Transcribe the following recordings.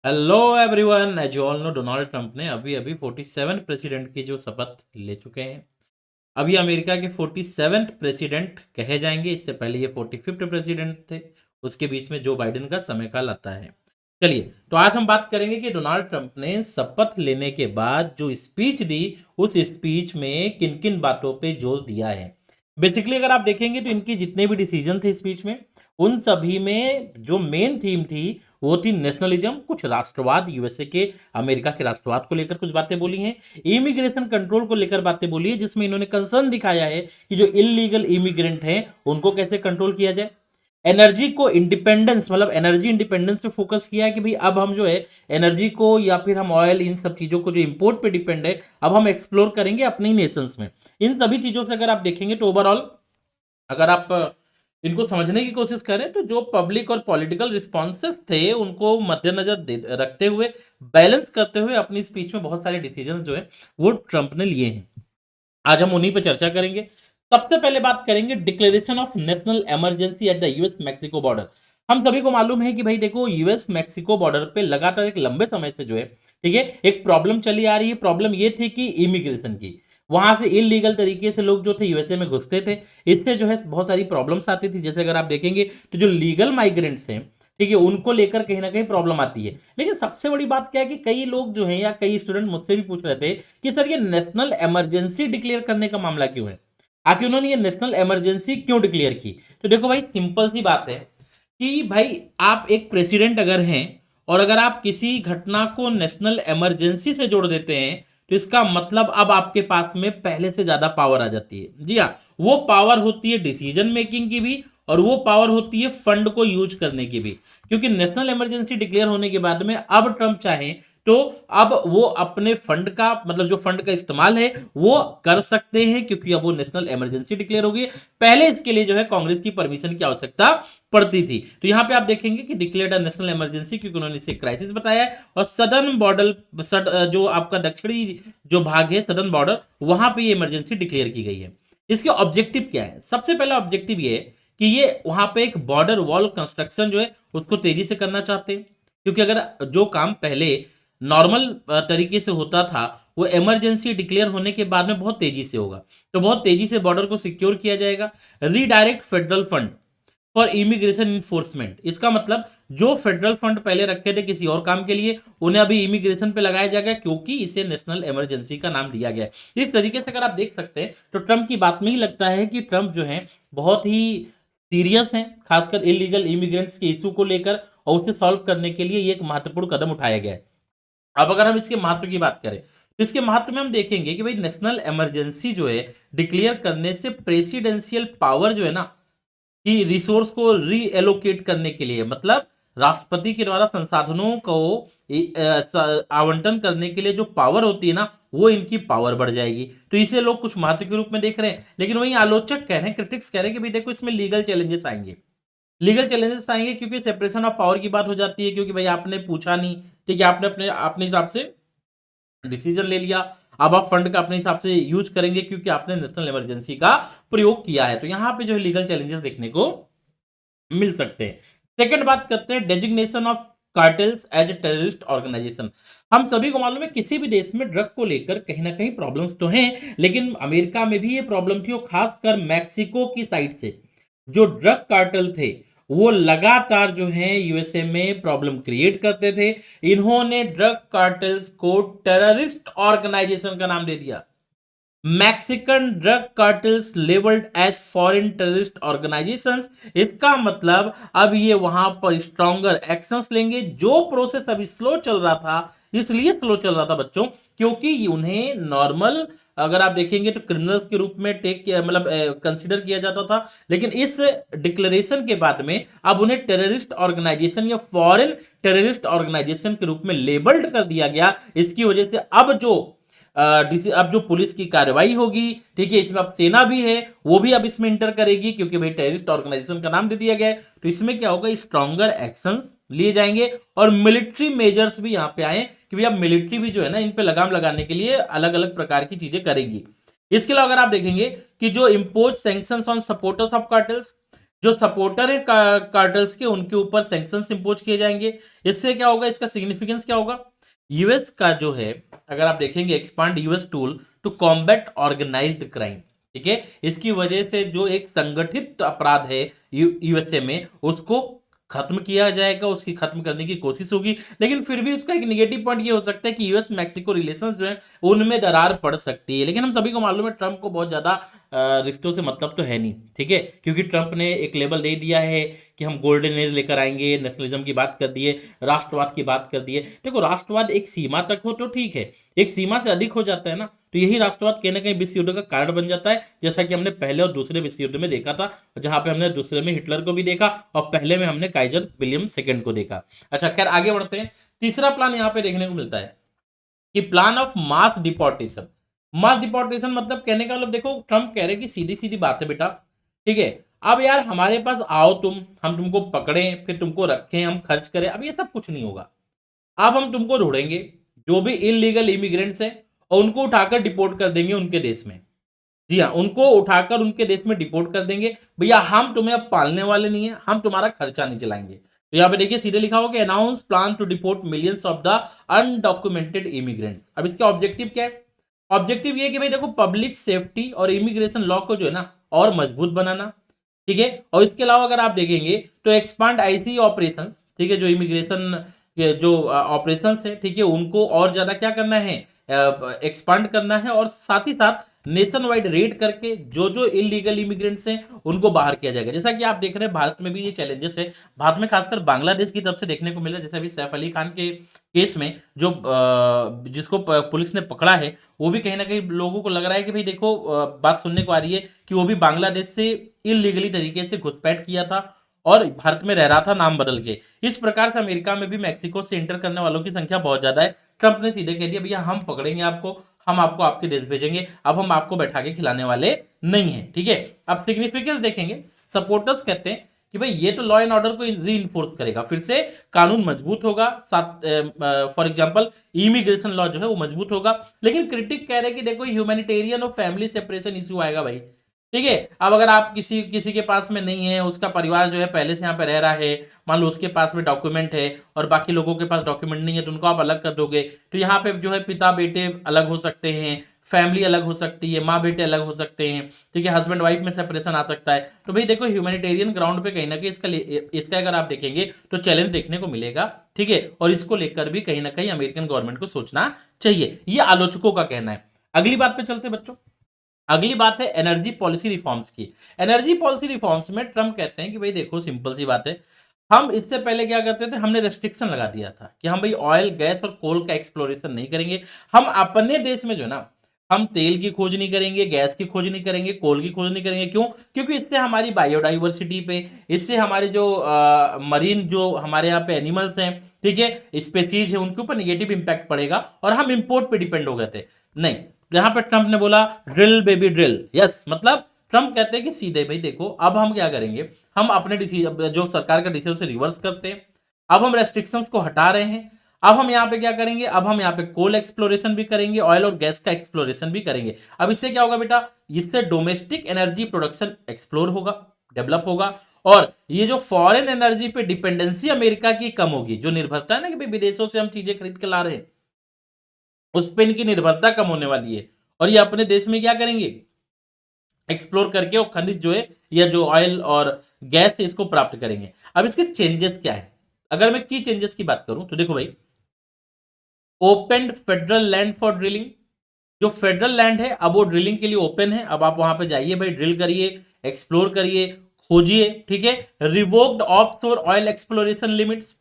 Hello everyone, as you all know Donald Trump ने अभी अभी 47 प्रेसिडेंट की जो शपथ ले चुके हैं। अभी अमेरिका के 47th प्रेसिडेंट कहे जाएंगे। इससे पहले ये 45th प्रेसिडेंट थे। उसके बीच में जो बाइडेन का समय काल आता है। चलिए, तो आज हम बात करेंगे कि डोनाल्ड ट्रंप ने शपथ लेने के बाद जो स्पीच दी, उस स्पीच में किन किन बातों पे जोर दिया है। बेसिकली अगर आप देखेंगे तो इनकी जितने भी डिसीजन थे स्पीच में, उन सभी में जो मेन थीम थी वो थी नेशनलिज्म, कुछ राष्ट्रवाद, यूएसए के, अमेरिका के राष्ट्रवाद को लेकर कुछ बातें बोली हैं। इमिग्रेशन कंट्रोल को लेकर बातें बोली है, जिसमें इन्होंने कंसर्न दिखाया है कि जो इलीगल इमिग्रेंट हैं उनको कैसे कंट्रोल किया जाए। एनर्जी को इंडिपेंडेंस, मतलब एनर्जी इंडिपेंडेंस पे फोकस किया है कि भाई अब हम जो है एनर्जी को या फिर हम ऑयल, इन सब चीजों को जो इंपोर्ट पे डिपेंड है, अब हम एक्सप्लोर करेंगे अपनी नेशंस में। इन सभी चीजों से अगर आप देखेंगे तो ओवरऑल अगर आप इनको समझने की कोशिश करें तो जो पब्लिक और पॉलिटिकल रिस्पॉन्सेस थे उनको मद्देनजर रखते हुए, बैलेंस करते हुए अपनी स्पीच में बहुत सारे डिसीजन जो है वो ट्रंप ने लिए हैं। आज हम उन्हीं पर चर्चा करेंगे। सबसे पहले बात करेंगे declaration of national emergency at the US Mexico border. हम सभी को मालूम है कि भाई देखो, यूएस मैक्सिको बॉर्डर पे लगातार एक लंबे समय से जो है, ठीक है, एक प्रॉब्लम चली आ रही है। प्रॉब्लम ये थी कि इमिग्रेशन की, वहां से इलीगल तरीके से लोग जो थे यूएसए में घुसते थे। इससे जो है बहुत सारी प्रॉब्लम्स आती थी। जैसे अगर आप देखेंगे तो जो लीगल माइग्रेंट्स हैं, ठीक है, उनको लेकर कहीं ना कहीं प्रॉब्लम आती है। लेकिन सबसे बड़ी बात क्या है कि कई लोग जो हैं या कई स्टूडेंट मुझसे भी पूछ रहे थे कि सर ये नेशनल इमरजेंसी डिक्लेयर करने का मामला क्यों है, आखिर उन्होंने ये नेशनल इमरजेंसी क्यों डिक्लेयर की। तो देखो भाई, सिंपल सी बात है कि भाई आप एक प्रेसिडेंट अगर हैं और अगर आप किसी घटना को नेशनल इमरजेंसी से जोड़ देते हैं, तो इसका मतलब अब आपके पास में पहले से ज्यादा पावर आ जाती है। जी हाँ, वो पावर होती है डिसीजन मेकिंग की भी, और वो पावर होती है फंड को यूज करने की भी। क्योंकि नेशनल इमरजेंसी डिक्लेयर होने के बाद में अब ट्रंप चाहे तो अब वो अपने फंड का, मतलब जो फंड का इस्तेमाल है वो कर सकते हैं, क्योंकि अब वो नेशनल इमरजेंसी डिक्लेयर हो गई। पहले इसके लिए जो है कांग्रेस की परमिशन की आवश्यकता पड़ती थी। तो यहां पे आप देखेंगे कि डिक्लेयर्ड नेशनल इमरजेंसी, क्योंकि उन्होंने इसे क्राइसिस बताया है। और सदर्न बॉर्डर, जो आपका दक्षिणी जो भाग है सदर्न बॉर्डर, वहां पे ये इमरजेंसी डिक्लेयर की गई है। इसके ऑब्जेक्टिव क्या है? सबसे पहला ऑब्जेक्टिव ये है कि ये वहां पे एक बॉर्डर वॉल कंस्ट्रक्शन जो है उसको तेजी से करना चाहते हैं। क्योंकि अगर जो काम पहले नॉर्मल तरीके से होता था, वो इमरजेंसी डिक्लेयर होने के बाद में बहुत तेजी से होगा। तो बहुत तेजी से बॉर्डर को सिक्योर किया जाएगा। Redirect federal fund for immigration enforcement, इसका मतलब जो फेडरल फंड पहले रखे थे किसी और काम के लिए, उन्हें अभी इमिग्रेशन पे लगाया जाएगा, क्योंकि इसे नेशनल इमरजेंसी का नाम दिया गया है। इस तरीके से अगर आप देख सकते हैं तो ट्रंप की बात में ही लगता है कि ट्रंप जो है बहुत ही सीरियस हैं, खासकर इलीगल इमिग्रेंट्स के इशू को लेकर, और उसे सॉल्व करने के लिए ये एक महत्वपूर्ण कदम उठाया गया है। अब अगर हम इसके महत्व की बात करें तो इसके महत्व में हम देखेंगे कि भाई नेशनल इमरजेंसी जो है डिक्लेयर करने से प्रेसिडेंशियल पावर जो है ना, कि रिसोर्स को रीएलोकेट करने के लिए, मतलब राष्ट्रपति के द्वारा संसाधनों को आवंटन करने के लिए जो पावर होती है ना, वो इनकी पावर बढ़ जाएगी। तो इसे लोग कुछ महत्व के रूप में देख रहे हैं। लेकिन वही आलोचक कह रहे हैं, क्रिटिक्स कह रहे हैं कि भाई देखो, इसमें लीगल चैलेंजेस आएंगे। लीगल चैलेंजेस आएंगे क्योंकि सेपरेशन ऑफ पावर की बात हो जाती है, क्योंकि भाई आपने पूछा नहीं, ठीक है, आपने अपने अपने हिसाब से डिसीजन ले लिया। अब आप फंड का अपने हिसाब से यूज करेंगे क्योंकि आपने नेशनल इमरजेंसी का प्रयोग किया है। तो यहां पे जो है लीगल चैलेंजेस देखने को मिल सकते हैं। सेकंड बात करते हैं designation of cartels as a terrorist organisation. हम सभी को मालूम है किसी भी देश में ड्रग को लेकर कहीं ना कहीं प्रॉब्लम्स तो हैं, लेकिन अमेरिका में भी ये प्रॉब्लम थी, और खासकर मैक्सिको की साइड से जो ड्रग कार्टेल थे वो लगातार जो है यूएसए में प्रॉब्लम क्रिएट करते थे। इन्होंने ड्रग कार्टेल्स को टेररिस्ट ऑर्गेनाइजेशन का नाम दे दिया। Mexican drug cartels labelled as foreign terrorist organisations. इसका मतलब अब ये वहां पर स्ट्रॉन्गर एक्शंस लेंगे। जो प्रोसेस अभी स्लो चल रहा था, इसलिए स्लो चल रहा था बच्चों, क्योंकि उन्हें नॉर्मल, अगर आप देखेंगे तो क्रिमिनल्स के रूप में टेक किया, मतलब कंसीडर किया जाता था। लेकिन इस डिक्लेरेशन के बाद में अब उन्हें टेररिस्ट ऑर्गेनाइजेशन या फॉरेन टेररिस्ट ऑर्गेनाइजेशन के रूप में लेबल्ड कर दिया गया। इसकी वजह से अब जो अब जो पुलिस की कार्रवाई होगी, ठीक है, इसमें अब सेना भी है, वो भी अब इसमें इंटर करेगी, क्योंकि भाई टेररिस्ट ऑर्गेनाइजेशन का नाम दे दिया गया है। तो इसमें क्या होगा, स्ट्रॉन्गर एक्शंस लिए जाएंगे, और मिलिट्री मेजर्स भी यहाँ पे आए कि भैया मिलिट्री भी जो है ना, इन पे लगाम लगाने के लिए अलग अलग प्रकार की चीजें करेगी। इसके अलावा अगर आप देखेंगे कि जो impose sanctions on supporters of cartels, जो सपोर्टर है कार्टल्स के, उनके ऊपर सैंक्शंस इंपोज किए जाएंगे। इससे क्या होगा, इसका सिग्निफिकेंस क्या होगा, यूएस का जो है, अगर आप देखेंगे, expand US tool to combat organised crime, ठीक है, इसकी वजह से जो एक संगठित अपराध है यूएसए में, उसको खत्म किया जाएगा, उसकी खत्म करने की कोशिश होगी। लेकिन फिर भी उसका एक निगेटिव पॉइंट ये हो सकता है कि यूएस मैक्सिको रिलेशंस जो है उनमें दरार पड़ सकती है। लेकिन हम सभी को मालूम है ट्रंप को बहुत ज्यादा रिश्तों से मतलब तो है नहीं, ठीक है, क्योंकि ट्रंप ने एक लेबल दे दिया है कि हम गोल्डन एज लेकर आएंगे, नेशनलिज्म की बात कर दिए, राष्ट्रवाद की बात कर दिए। देखो, राष्ट्रवाद एक सीमा तक हो तो ठीक है, एक सीमा से अधिक हो जाता है ना, तो यही राष्ट्रवाद कहीं ना कहीं विश्व युद्ध का कारण बन जाता है, जैसा कि हमने पहले और दूसरे विश्व युद्ध में देखा था, जहां पे हमने दूसरे में हिटलर को भी देखा और पहले में हमने काइजर विलियम सेकंड को देखा। अच्छा, खैर आगे बढ़ते हैं। तीसरा प्लान यहां पे देखने को मिलता है कि plan of mass deportation. Mass deportation मतलब, कहने का मतलब, देखो ट्रंप कह रहे कि सीधी सीधी बात है बेटा, ठीक है, अब यार हमारे पास आओ तुम, हम तुमको पकड़ें, फिर तुमको रखें, हम खर्च करें, अब ये सब कुछ नहीं होगा। अब हम तुमको ढूंढेंगे जो भी इलीगल इमिग्रेंट्स हैं और उनको उठाकर डिपोर्ट कर देंगे उनके देश में। जी हाँ, उनको उठाकर उनके देश में डिपोर्ट कर देंगे। भैया हम तुम्हें अब पालने वाले नहीं है, हम तुम्हारा खर्चा नहीं चलाएंगे। तो यहाँ पे देखिए सीधे लिखा होगा, announce plan to deport millions of the undocumented immigrants. अब इसका ऑब्जेक्टिव क्या है, ऑब्जेक्टिव ये है कि भाई देखो, पब्लिक सेफ्टी और इमिग्रेशन लॉ को जो है ना और मजबूत बनाना, ठीक है, और इसके अलावा अगर आप देखेंगे तो एक्सपांड आईसी ऑपरेशन, ठीक है, जो इमिग्रेशन के जो ऑपरेशंस है, ठीक है, उनको और ज्यादा क्या करना है, एक्सपांड करना है, और साथ ही साथ नेशन वाइड रेड करके जो जो इलीगल इमिग्रेंट्स हैं उनको बाहर किया जाएगा। जैसा कि आप देख रहे हैं भारत में भी ये चैलेंजेस है, भारत में खासकर बांग्लादेश की तरफ से देखने को मिला। जैसे अभी सैफ अली खान के केस में जो जिसको पुलिस ने पकड़ा है, वो भी कहीं ना कहीं लोगों को लग रहा है कि भाई देखो, बात सुनने को आ रही है कि वो भी बांग्लादेश से इलीगली तरीके से घुसपैठ किया था और भारत में रह रहा था नाम बदल के। इस प्रकार से अमेरिका में भी मैक्सिको से इंटर करने वालों की संख्या बहुत ज्यादा है। ट्रंप ने सीधे कह दिया, भैया हम पकड़ेंगे आपको, हम आपको आपके देश भेजेंगे, अब हम आपको बैठा के खिलाने वाले नहीं है, ठीक है। अब सिग्निफिकेंस देखेंगे, सपोर्टर्स कहते हैं कि भाई ये तो लॉ एंड ऑर्डर को री करेगा, फिर से कानून मजबूत होगा, साथ फॉर एग्जांपल इमिग्रेशन लॉ जो है वो मजबूत होगा। लेकिन क्रिटिक कह रहे हैं कि देखो, ह्यूमैनिटेरियन और फैमिली सेपरेशन इश्यू आएगा भाई, ठीक है। अब अगर आप किसी किसी के पास में नहीं है, उसका परिवार जो है पहले से यहाँ पे रह रहा है, मान लो उसके पास में डॉक्यूमेंट है और बाकी लोगों के पास डॉक्यूमेंट नहीं है, तो उनको आप अलग कर दोगे, तो यहाँ पे जो है पिता बेटे अलग हो सकते हैं, फैमिली अलग हो सकती है, माँ बेटे अलग हो सकते हैं, ठीक है, हस्बैंड वाइफ में सेपरेशन आ सकता है। तो भाई देखो, ह्यूमैनिटेरियन ग्राउंड पे कहीं ना कहीं इसका अगर आप देखेंगे तो चैलेंज देखने को मिलेगा, ठीक है, और इसको लेकर भी कहीं ना कहीं अमेरिकन गवर्नमेंट को सोचना चाहिए, ये आलोचकों का कहना है। अगली बात पे चलते बच्चों। अगली बात है एनर्जी पॉलिसी रिफॉर्म्स की। एनर्जी पॉलिसी रिफॉर्म्स में ट्रम्प कहते हैं कि भाई देखो, सिंपल सी बात है, हम इससे पहले क्या करते थे, हमने रेस्ट्रिक्शन लगा दिया था कि हम भाई ऑयल गैस और कोल का एक्सप्लोरेशन नहीं करेंगे। हम अपने देश में जो है ना, हम तेल की खोज नहीं करेंगे, गैस की खोज नहीं करेंगे, कोल की खोज नहीं करेंगे। क्यों? क्योंकि इससे हमारी बायोडाइवर्सिटी पे, इससे हमारे जो मरीन जो हमारे यहाँ पे एनिमल्स हैं, ठीक है, स्पेसीज है, उनके ऊपर निगेटिव इंपैक्ट पड़ेगा और हम इंपोर्ट पे डिपेंड हो गए थे। नहीं, जहां पे ट्रंप ने बोला ड्रिल बेबी ड्रिल, यस, मतलब ट्रंप कहते हैं कि सीधे भाई देखो, अब हम क्या करेंगे, हम अपने डिसीजन, जो सरकार का डिसीजन, से रिवर्स करते हैं। अब हम रेस्ट्रिक्शंस को हटा रहे हैं। अब हम यहाँ पे क्या करेंगे, अब हम यहाँ पे कोल एक्सप्लोरेशन भी करेंगे, ऑयल और गैस का एक्सप्लोरेशन भी करेंगे। अब इससे क्या होगा बेटा, इससे डोमेस्टिक एनर्जी प्रोडक्शन एक्सप्लोर होगा, डेवलप होगा, और ये जो फॉरेन एनर्जी पे डिपेंडेंसी अमेरिका की कम होगी, जो निर्भरता है ना कि भाई विदेशों से हम चीजें खरीद के ला रहे हैं, उस पे इनकी निर्भरता कम होने वाली है। और ये अपने देश में क्या करेंगे, एक्सप्लोर करके और खनिज जो है, या जो ऑयल और गैस है, इसको प्राप्त करेंगे। अब इसके चेंजेस क्या है, अगर मैं की चेंजेस की बात करूं तो देखो भाई, open federal land for drilling, जो फेडरल लैंड है अब वो ड्रिलिंग के लिए ओपन है। अब आप वहां पे जाइए भाई, ड्रिल करिए, एक्सप्लोर करिए, खोजिए, ठीक है। Revoked offshore oil exploration limits,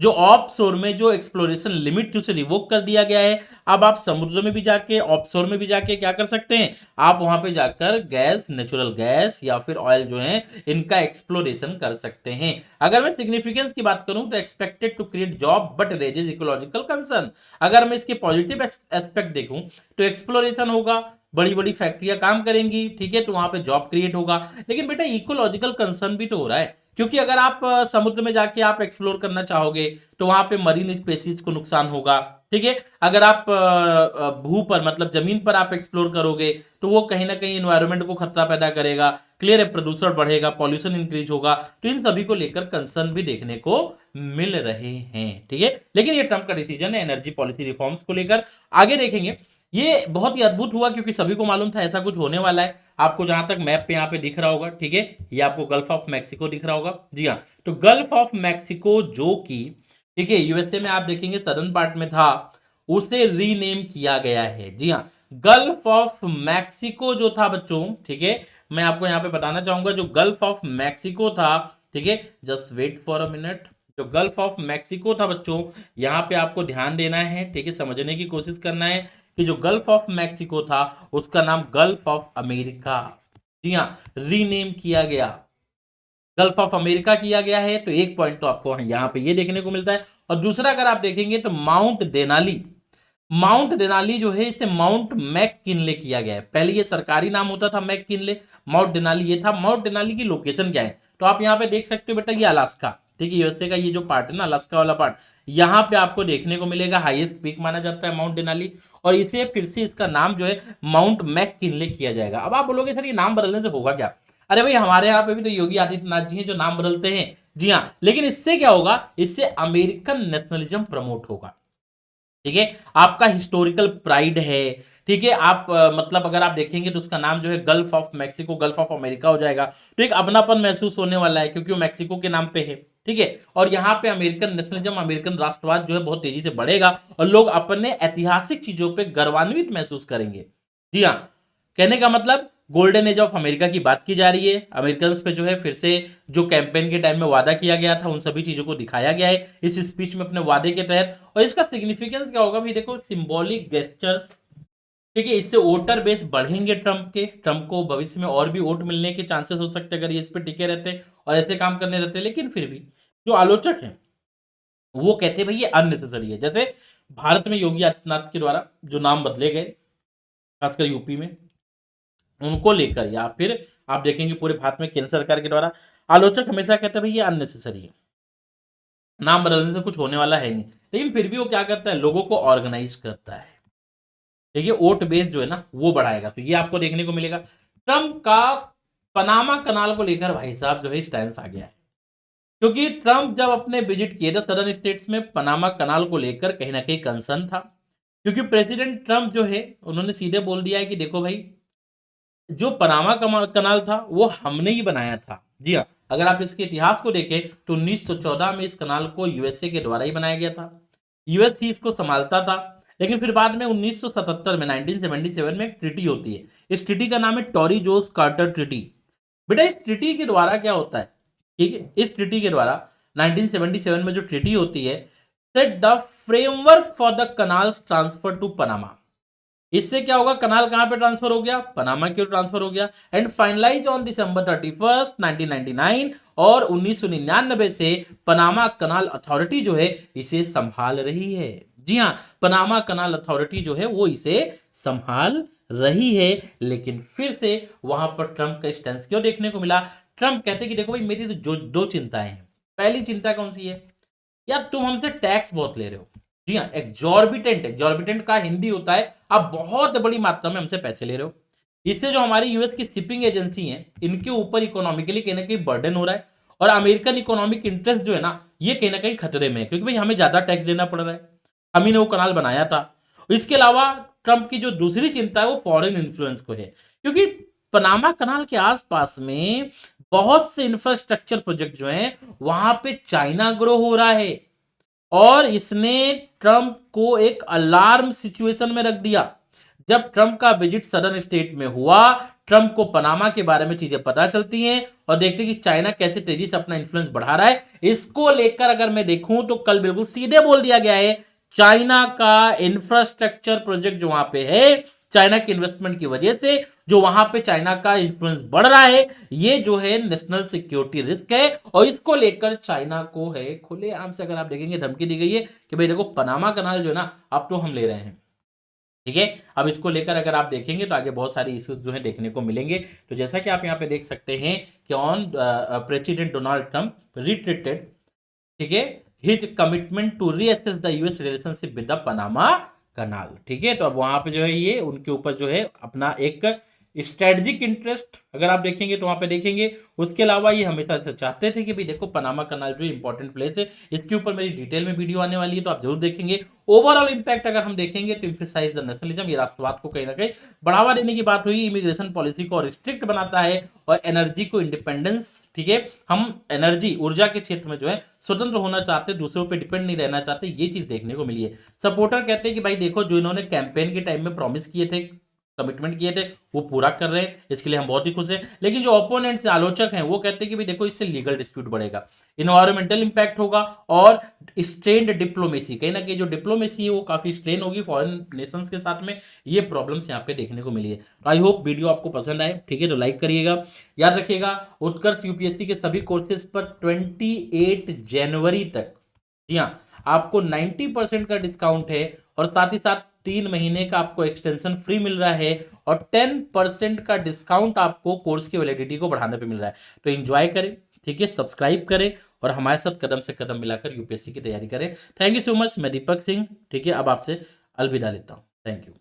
जो ऑफशोर में जो एक्सप्लोरेशन लिमिट उसे रिवोक कर दिया गया है। अब आप समुद्र में भी जाके, ऑफशोर में भी जाके क्या कर सकते हैं, आप वहां पे जाकर गैस, नेचुरल गैस या फिर ऑयल जो है, इनका एक्सप्लोरेशन कर सकते हैं। अगर मैं सिग्निफिकेंस की बात करूं तो expected to create job but raises ecological concern. अगर मैं इसके पॉजिटिव एस्पेक्ट देखूं तो एक्सप्लोरेशन होगा, बड़ी बड़ी फैक्ट्रियां काम करेंगी, ठीक है, तो वहां पे जॉब क्रिएट होगा। लेकिन बेटा, इकोलॉजिकल कंसर्न भी तो हो रहा है, क्योंकि अगर आप समुद्र में जाके आप एक्सप्लोर करना चाहोगे तो वहां पे मरीन स्पेसीज को नुकसान होगा, ठीक है। अगर आप भू पर मतलब जमीन पर आप एक्सप्लोर करोगे तो वो कहीं ना कहीं इन्वायरमेंट को खतरा पैदा करेगा, क्लियर है, प्रदूषण बढ़ेगा, पॉल्यूशन इंक्रीज होगा। तो इन सभी को लेकर कंसर्न भी देखने को मिल रहे हैं, ठीक है। लेकिन ये ट्रंप का डिसीजन है एनर्जी पॉलिसी रिफॉर्म्स को लेकर। आगे देखेंगे, ये बहुत ही अद्भुत हुआ क्योंकि सभी को मालूम था ऐसा कुछ होने वाला है। आपको जहां तक मैप पे यहाँ पे दिख रहा होगा, ठीक है, ये आपको गल्फ ऑफ मैक्सिको दिख रहा होगा, जी हाँ। तो गल्फ ऑफ मैक्सिको जो कि, ठीक है, यूएसए में आप देखेंगे सदर्न पार्ट में था, उसे रीनेम किया गया है, जी हाँ। गल्फ ऑफ मैक्सिको जो था बच्चों, ठीक है, मैं आपको यहां पे बताना चाहूंगा जो गल्फ ऑफ मैक्सिको था, ठीक है, just wait for a minute. जो गल्फ ऑफ मैक्सिको था बच्चों, यहां पे आपको ध्यान देना है, ठीक है, समझने की कोशिश करना है कि जो गल्फ ऑफ मैक्सिको था उसका नाम गल्फ ऑफ अमेरिका, जी हाँ, रीनेम किया गया, गल्फ ऑफ अमेरिका किया गया है। तो एक पॉइंट तो आपको यहां पे ये देखने को मिलता है। और दूसरा अगर आप देखेंगे तो माउंट देनाली, माउंट देनाली जो है इसे माउंट मैक किनले किया गया है। पहले ये सरकारी नाम होता था मैक किनले, माउंट देनाली ये था। माउंट देनाली की लोकेशन क्या है तो आप यहाँ पे देख सकते हो बेटा, ये अलास्का, ठीक है, यूएसए का ये जो पार्ट है ना, अलास्का वाला पार्ट, यहाँ पे आपको देखने को मिलेगा। हाईएस्ट पीक माना जाता है माउंट देनाली, और इसे फिर से इसका नाम जो है माउंट मैक किनले किया जाएगा। अब आप बोलोगे सर ये नाम बदलने से होगा क्या? अरे भाई हमारे यहाँ पे भी तो योगी आदित्यनाथ जी हैं जो नाम बदलते हैं, जी हाँ, लेकिन इससे क्या होगा, इससे अमेरिकन नेशनलिज्म प्रमोट होगा, ठीक है, आपका हिस्टोरिकल प्राइड है, ठीक है। आप मतलब अगर आप देखेंगे तो उसका नाम जो है gulf of Mexico, gulf of America हो जाएगा। तो एक अपनापन महसूस होने वाला है क्योंकि वो मैक्सिको के नाम पे है, ठीक है। और यहाँ पे अमेरिकन नेशनलिज्म, अमेरिकन राष्ट्रवाद जो है बहुत तेजी से बढ़ेगा और लोग अपने ऐतिहासिक चीजों पे गर्वान्वित महसूस करेंगे, जी हाँ। कहने का मतलब गोल्डन एज ऑफ अमेरिका की बात की जा रही है। अमेरिकन पे जो है फिर से जो कैंपेन के टाइम में वादा किया गया था उन सभी चीजों को दिखाया गया है इस स्पीच में अपने वादे के तहत। और इसका सिग्निफिकेंस क्या होगा भी देखो, सिंबॉलिक गेस्चर्स, ठीक है, इससे वोटर बेस बढ़ेंगे ट्रंप के, ट्रंप को भविष्य में और भी वोट मिलने के चांसेस हो सकते हैं अगर ये इस पे टिके रहते और ऐसे काम करने रहते। लेकिन फिर भी जो आलोचक हैं वो कहते हैं भाई ये अननेसेसरी है। जैसे भारत में योगी आदित्यनाथ के द्वारा जो नाम बदले गए, खासकर यूपी में, उनको लेकर, या फिर आप देखेंगे पूरे भारत में केंद्र सरकार के द्वारा, आलोचक हमेशा कहते हैं भाई ये अननेसेसरी है, नाम बदलने से कुछ होने वाला है नहीं। लेकिन फिर भी वो क्या करता है, लोगों को ऑर्गेनाइज करता है, देखिए वोट बेस जो है ना वो बढ़ाएगा। तो ये आपको देखने को मिलेगा। ट्रंप का पनामा कनाल को लेकर भाई साहब जो है स्टैंस आ गया है, क्योंकि ट्रंप जब अपने विजिट किए थे सदर्न स्टेट्स में, पनामा कनाल को लेकर कहीं ना कहीं कंसर्न था। क्योंकि प्रेसिडेंट ट्रंप जो है उन्होंने सीधे बोल दिया है कि देखो भाई जो पनामा कनाल था वो हमने ही बनाया था, जी हाँ। अगर आप इसके इतिहास को देखें तो 1914 में इस कनाल को यूएसए के द्वारा ही बनाया गया था, यूएस ही इसको संभालता था। लेकिन फिर बाद में 1977 में 1977 में एक ट्रिटी होती है, इस ट्रिटी का नाम है टॉरी जोस कार्टर ट्रिटी। बेटा इस ट्रिटी के द्वारा क्या होता है, ठीक है, इस ट्रिटी के द्वारा 1977 में जो ट्रिटी होती है, set the framework for the canals transfer to Panama. इससे क्या होगा, कनाल कहां पे ट्रांसफर हो गया, पनामा की ओर ट्रांसफर हो गया। एंड फाइनलाइज ऑन December 31, 1999, और 1999 से पनामा कनाल अथॉरिटी जो है इसे संभाल रही है, जी हाँ, पनामा कनाल अथॉरिटी जो है वो इसे संभाल रही है। लेकिन फिर से वहां पर ट्रंप का स्टैंस क्यों देखने को मिला? ट्रंप कहते कि देखो भाई मेरी तो जो दो चिंताएं हैं। पहली चिंता कौन सी है, यार तुम हमसे टैक्स बहुत ले रहे हो, जी हाँ, एग्जॉर्बिटेंट, एग्जॉर्बिटेंट का हिंदी होता है आप बहुत बड़ी मात्रा में हमसे पैसे ले रहे हो। इससे जो हमारी यूएस की शिपिंग एजेंसी है इनके ऊपर इकोनॉमिकली कहीं ना कहीं बर्डन हो रहा है, और अमेरिकन इकोनॉमिक इंटरेस्ट जो है ना ये कहीं ना कहीं खतरे में है, क्योंकि भाई हमें ज्यादा टैक्स देना पड़ रहा है, हम ही ने वो कनाल बनाया था। इसके अलावा ट्रंप की जो दूसरी चिंता है वो फॉरेन इन्फ्लुएंस को है, क्योंकि पनामा कनाल के आसपास में बहुत से इंफ्रास्ट्रक्चर प्रोजेक्ट जो हैं वहां पे चाइना ग्रो हो रहा है, और इसने ट्रंप को एक अलार्म सिचुएशन में रख दिया। जब ट्रंप का विजिट सदर्न स्टेट में हुआ, ट्रंप को पनामा के बारे में चीजें पता चलती हैं और देखते हैं कि चाइना कैसे तेजी से अपना इन्फ्लुएंस बढ़ा रहा है। इसको लेकर अगर मैं देखूं तो कल बिल्कुल सीधे बोल दिया गया है, चाइना का इंफ्रास्ट्रक्चर प्रोजेक्ट जो वहां पे है, चाइना के इन्वेस्टमेंट की वजह से जो वहां पे चाइना का इन्फ्लुएंस बढ़ रहा है, ये जो है नेशनल सिक्योरिटी रिस्क है। और इसको लेकर चाइना को है खुलेआम से अगर आप देखेंगे धमकी दी गई है कि भाई देखो पनामा कनाल जो है ना अब तो हम ले रहे हैं, ठीक है। अब इसको लेकर अगर आप देखेंगे तो आगे बहुत सारे इश्यूज जो है देखने को मिलेंगे। तो जैसा कि आप यहाँ पे देख सकते हैं कि on president Donald Trump retreated, ठीक है, his commitment to reassess the US relationship with the Panama Canal. ठीक है, तो अब वहां पे जो है ये उनके ऊपर जो है अपना एक स्ट्रेटजिक इंटरेस्ट अगर आप देखेंगे तो वहां पे देखेंगे। उसके अलावा ये हमेशा से चाहते थे कि भाई देखो पनामा कनाल जो इंपॉर्टेंट प्लेस है, इसके ऊपर मेरी डिटेल में वीडियो आने वाली है, तो आप जरूर देखेंगे। ओवरऑल इंपैक्ट अगर हम देखेंगे तो एम्फसाइज द नेशनलिज्म, ये राष्ट्रवाद को कहीं ना कहीं बढ़ावा देने की बात हुई। इमिग्रेशन पॉलिसी को रिस्ट्रिक्ट बनाता है और एनर्जी को इंडिपेंडेंस, ठीक है, हम एनर्जी ऊर्जा के क्षेत्र में जो है स्वतंत्र होना चाहते, दूसरों पे डिपेंड नहीं रहना चाहते, ये चीज देखने को मिली है। सपोर्टर कहते हैं कि भाई देखो जो इन्होंने कैंपेन के टाइम में प्रॉमिस किए थे, कमिटमेंट किए थे, वो पूरा कर रहे हैं, इसके लिए हम बहुत ही खुश हैं। लेकिन जो ओपोनेंट्स आलोचक हैं वो कहते हैं कि भाई देखो इससे लीगल डिस्प्यूट बढ़ेगा, इन्वायरमेंटल इंपैक्ट होगा और स्ट्रेन्ड डिप्लोमेसी, कहीं ना कहीं जो डिप्लोमेसी है वो काफी स्ट्रेन होगी फॉरेन नेशंस के साथ में, ये प्रॉब्लम्स यहाँ पे देखने को मिली है। तो आई होप वीडियो आपको पसंद आए, ठीक है, तो लाइक करिएगा। याद रखिएगा उत्कर्ष यूपीएससी के सभी कोर्सेज पर 28 जनवरी तक, जी हाँ, आपको 90% का डिस्काउंट है और साथ ही साथ 3 महीने का आपको एक्सटेंशन फ्री मिल रहा है और 10% का डिस्काउंट आपको कोर्स की वैलिडिटी को बढ़ाने पे मिल रहा है। तो एंजॉय करें, ठीक है, सब्सक्राइब करें और हमारे साथ कदम से कदम मिलाकर यूपीएससी की तैयारी करें। Thank you so much. मैं दीपक सिंह, ठीक है, अब आपसे अलविदा लेता हूँ। Thank you.